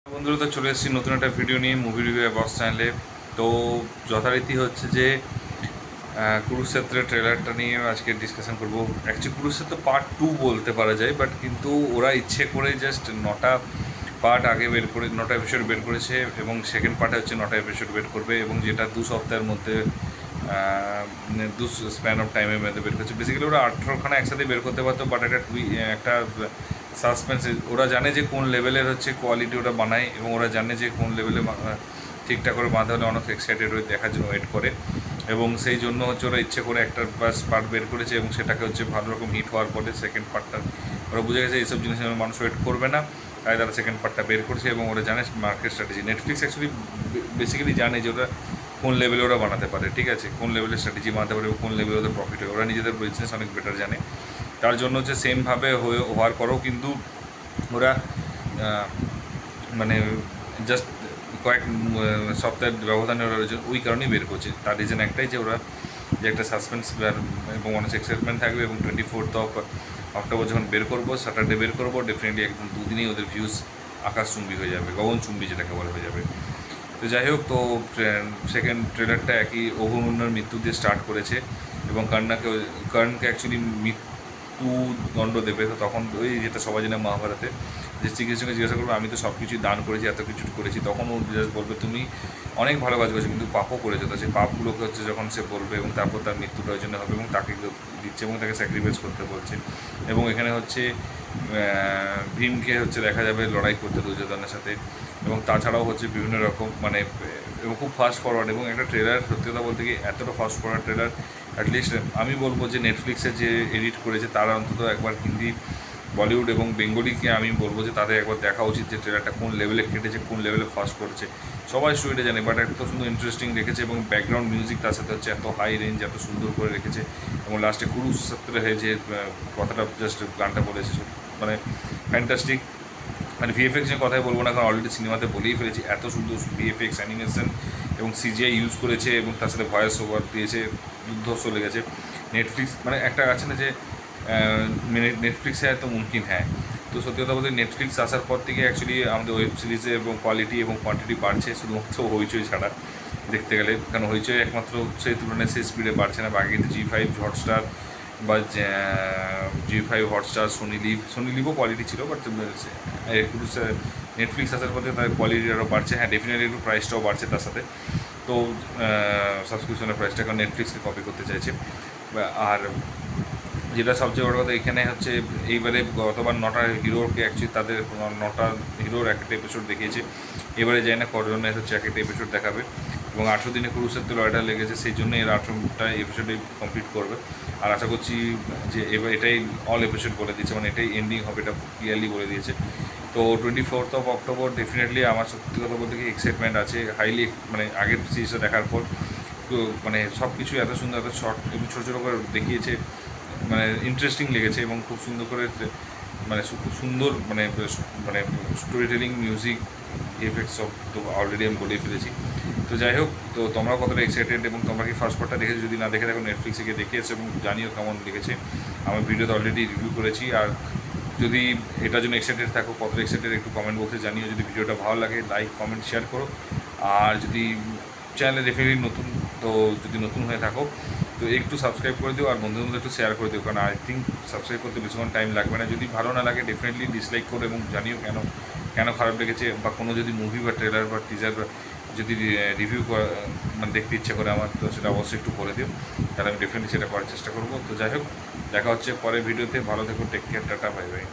বন্ধুরা, তো চলে এসেছি নতুন একটা ভিডিও নিয়ে মুভি রিভিউ বক্স চ্যানেলে। তো যথারীতি হচ্ছে যে কুরুক্ষেত্রের ট্রেলারটা নিয়ে আজকে ডিসকাশন করবো। অ্যাকচুয়ালি কুরুক্ষেত্র পার্ট 2 বলতে পারা যায়, বাট কিন্তু ওরা ইচ্ছে করে জাস্ট 9টা পার্ট আগে বের করে 9টা এপিসোড বের করেছে, এবং সেকেন্ড পার্টে হচ্ছে 9টা এপিসোড বের করবে, এবং যেটা 2 সপ্তাহের মধ্যে দু স্প্যান অফ টাইমের মধ্যে বের করছে। বেসিক্যালি ওরা 18খানা একসাথে বের করতে পারতো, বাট একটা সাসপেন্স, ওরা জানে যে কোন লেভেলের হচ্ছে কোয়ালিটি ওরা বানায়, এবং ওরা জানে যে কোন লেভেলে ঠিকঠাক করে বাঁধা হলে অনেক এক্সাইটেড হয়ে দেখার জন্য ওয়েট করে, এবং সেই জন্য হচ্ছে ওরা ইচ্ছে করে একটা পার্ট বের করেছে, এবং সেটাকে হচ্ছে ভালো রকম হিট হওয়ার পরে সেকেন্ড পার্টটা ওরা বুঝে গেছে এইসব জিনিস মানুষ ওয়েট করবে না, তাই তারা সেকেন্ড পার্টটা বের করছে। এবং ওরা জানে market strategy, Netflix actually basically জানে যে ওরা কোন লেভেলে ওরা বানাতে পারে, ঠিক আছে, কোন লেভেলের স্ট্র্যাটেজি বানাতে পারে, কোন লেভেলে ওদের প্রফিট হয়, ওরা নিজেদের বিজনেস অনেক বেটার জানে। তার জন্য হচ্ছে সেমভাবে হওয়ার পরেও কিন্তু ওরা মানে জাস্ট কয়েক সপ্তাহের ব্যবধানে ওরা ওই কারণেই বের করছে। তার রিজন একটাই যে ওরা যে একটা সাসপেন্স এবং অনেক এক্সাইটমেন্ট থাকবে, এবং 24th অফ অক্টোবর যখন বের করবো, স্যাটারডে বের করবো, ডেফিনেটলি একদম দুদিনেই ওদের ভিউজ আকাশচুম্বী হয়ে যাবে, গগনচুম্বী যেটাকে বলা হয়ে যাবে। তো যাই হোক, তো সেকেন্ড ট্রেলারটা একই অভিমন্যুর মৃত্যু দিয়ে স্টার্ট করেছে, এবং কর্ণকে অ্যাকচুয়ালি মৃত্যুদণ্ড দেবে। তো তখন ওই যেটা সবাই জানে মহাভারতে, যে শ্রীকৃষ্ণকে জিজ্ঞাসা করবে আমি তো সব কিছুই দান করেছি, এত কিছু করেছি, তখন ও জাস্ট বলবে তুমি অনেক ভালো কাজ করেছো কিন্তু পাপও করেছো। তো সেই পাপগুলোকে হচ্ছে যখন সে বলবে, এবং তারপর তার মৃত্যুটা ওই জন্য হবে, এবং তাকে দিচ্ছে এবং তাকে স্যাক্রিফাইস করতে বলছে। এবং এখানে হচ্ছে ভীমকে হচ্ছে দেখা যাবে লড়াই করতে দুর্যোধনের সাথে, এবং তাছাড়াও হচ্ছে বিভিন্ন রকম এবং খুব ফাস্ট ফরওয়ার্ড, এবং একটা ট্রেলার সত্যি কথা বলতে গিয়ে এতটা ফাস্ট ফরওয়ার্ড ট্রেলার অ্যাটলিস্ট আমি বলবো যে নেটফ্লিক্সে যে এডিট করেছে তারা অন্তত একবার হিন্দি, বলিউড এবং বেঙ্গলিকে আমি বলবো যে তাদের একবার দেখা উচিত যে ট্রেলারটা কোন লেভেলে কেটেছে, কোন লেভেলে ফাস্ট করেছে। সবাই স্টোরিটা জানে, বাট এত সুন্দর ইন্টারেস্টিং রেখেছে, এবং ব্যাকগ্রাউন্ড মিউজিক তার সাথে হচ্ছে এত হাই রেঞ্জ, এত সুন্দর করে রেখেছে, এবং লাস্টে কুরুক্ষেত্রে হয়ে যে কথাটা জাস্ট গানটা বলেছে, মানে ফ্যান্টাস্টিক। মানে ভিএফএক্স নিয়ে কথাই বলবো না, কারণ অলরেডি সিনেমাতে বলেই ফেলেছি, এত সুন্দর ভিএফএক্স অ্যানিমেশন এবং সিজিআই ইউজ করেছে, এবং তার সাথে ভয়েস ওভার দিয়েছে, যুদ্ধস্ব লেগেছে। নেটফ্লিক্স মানে একটা আছে না যে নেটফ্লিক্সে এত মুমকিন, হ্যাঁ। তো সত্যি কথা বলতে নেটফ্লিক্স আসার পর থেকে অ্যাকচুয়ালি আমাদের ওয়েব সিরিজে এবং কোয়ালিটি এবং কোয়ান্টিটি বাড়ছে, শুধুমাত্র হইচই ছাড়া দেখতে গেলে, কারণ হইচই একমাত্র সেই তুলনায় সেই স্পিডে বাড়ছে না। বাকি কিন্তু জি5 হটস্টার বা জি5 হটস্টার, সোনি লিভও কোয়ালিটি ছিল, বাট একটু নেটফ্লিক্স আসার পথে তার কোয়ালিটি আরও বাড়ছে। হ্যাঁ, ডেফিনেটলি একটু প্রাইসটাও বাড়ছে তার সাথে। তো সাবস্ক্রিপশনের প্রাইসটা কারণ নেটফ্লিক্সকে কপি করতে চাইছে। আর যেটা সবচেয়ে বড় কথা এখানে হচ্ছে, এইবারে গতবার 9টা হিরোকে অ্যাকচুয়ালি তাদের 9টা হিরোর একটা এপিসোড দেখিয়েছে, এবারে যাই না কজনের হচ্ছে একটা এপিসোড দেখাবে, এবং 18 দিনে কুরুক্ষেত্র লড়াইটা লেগেছে, সেই জন্য এর 18টা এপিসোডে কমপ্লিট করবে। আর আশা করছি যে এবার এটাই অল এপিসোড বলে দিয়েছে, মানে এটাই এন্ডিং হবে, এটা ক্লিয়ারলি বলে দিয়েছে। তো 24th অফ অক্টোবর ডেফিনেটলি আমার সত্যি কথা বলতে কি এক্সাইটমেন্ট আছে হাইলি, মানে আগের সিরিজটা দেখার পর। তো মানে সব কিছু এত সুন্দর, এত শর্ট এবং ছোটো ছোটো করে দেখিয়েছে, মানে ইন্টারেস্টিং লেগেছে, এবং খুব সুন্দর করে মানে খুব সুন্দর মানে মানে স্টোরি টেলিং, মিউজিক, এফেক্টস সব তো অলরেডি আমি বলেই ফেলেছি। তো যাই হোক, তো তোমরা কতটা এক্সাইটেড, এবং তোমরা কি ফার্স্ট পার্টটা দেখেছো? যদি না দেখে থাকো নেটফ্লিক্সে গিয়ে দেখে এসো, এবং জানিও কেমন লেগেছে। আমার ভিডিওতে অলরেডি রিভিউ করেছি। আর যদি এটার জন্য এক্সাইটেড থাকো, কতটা এক্সাইটেড একটু কমেন্ট বক্সে জানিও। যদি ভিডিওটা ভালো লাগে লাইক, কমেন্ট, শেয়ার করো। আর যদি চ্যানেলে ডেফিনেটলি নতুন, তো যদি নতুন হয়ে থাকো তো একটু সাবস্ক্রাইব করে দিও, আর বন্ধুদের একটু শেয়ার করে দিও, কারণ আই থিঙ্ক সাবস্ক্রাইব করতে বেশিক্ষণ টাইম লাগবে না। যদি ভালো না লাগে ডেফিনেটলি ডিসলাইক করো, এবং জানিও কেন কেন খারাপ লেগেছে, বা কোনো যদি মুভি বা ট্রেলার বা টিজার যদি রিভিউ মানে দেখতে ইচ্ছে করে আমার, তো সেটা অবশ্যই একটু করে দিও, তাহলে আমি ডেফিনেটলি সেটা করার চেষ্টা করবো। তো যাই হোক, দেখা হচ্ছে পরের ভিডিওতে। ভালো থেকো, take care, tata, bye by.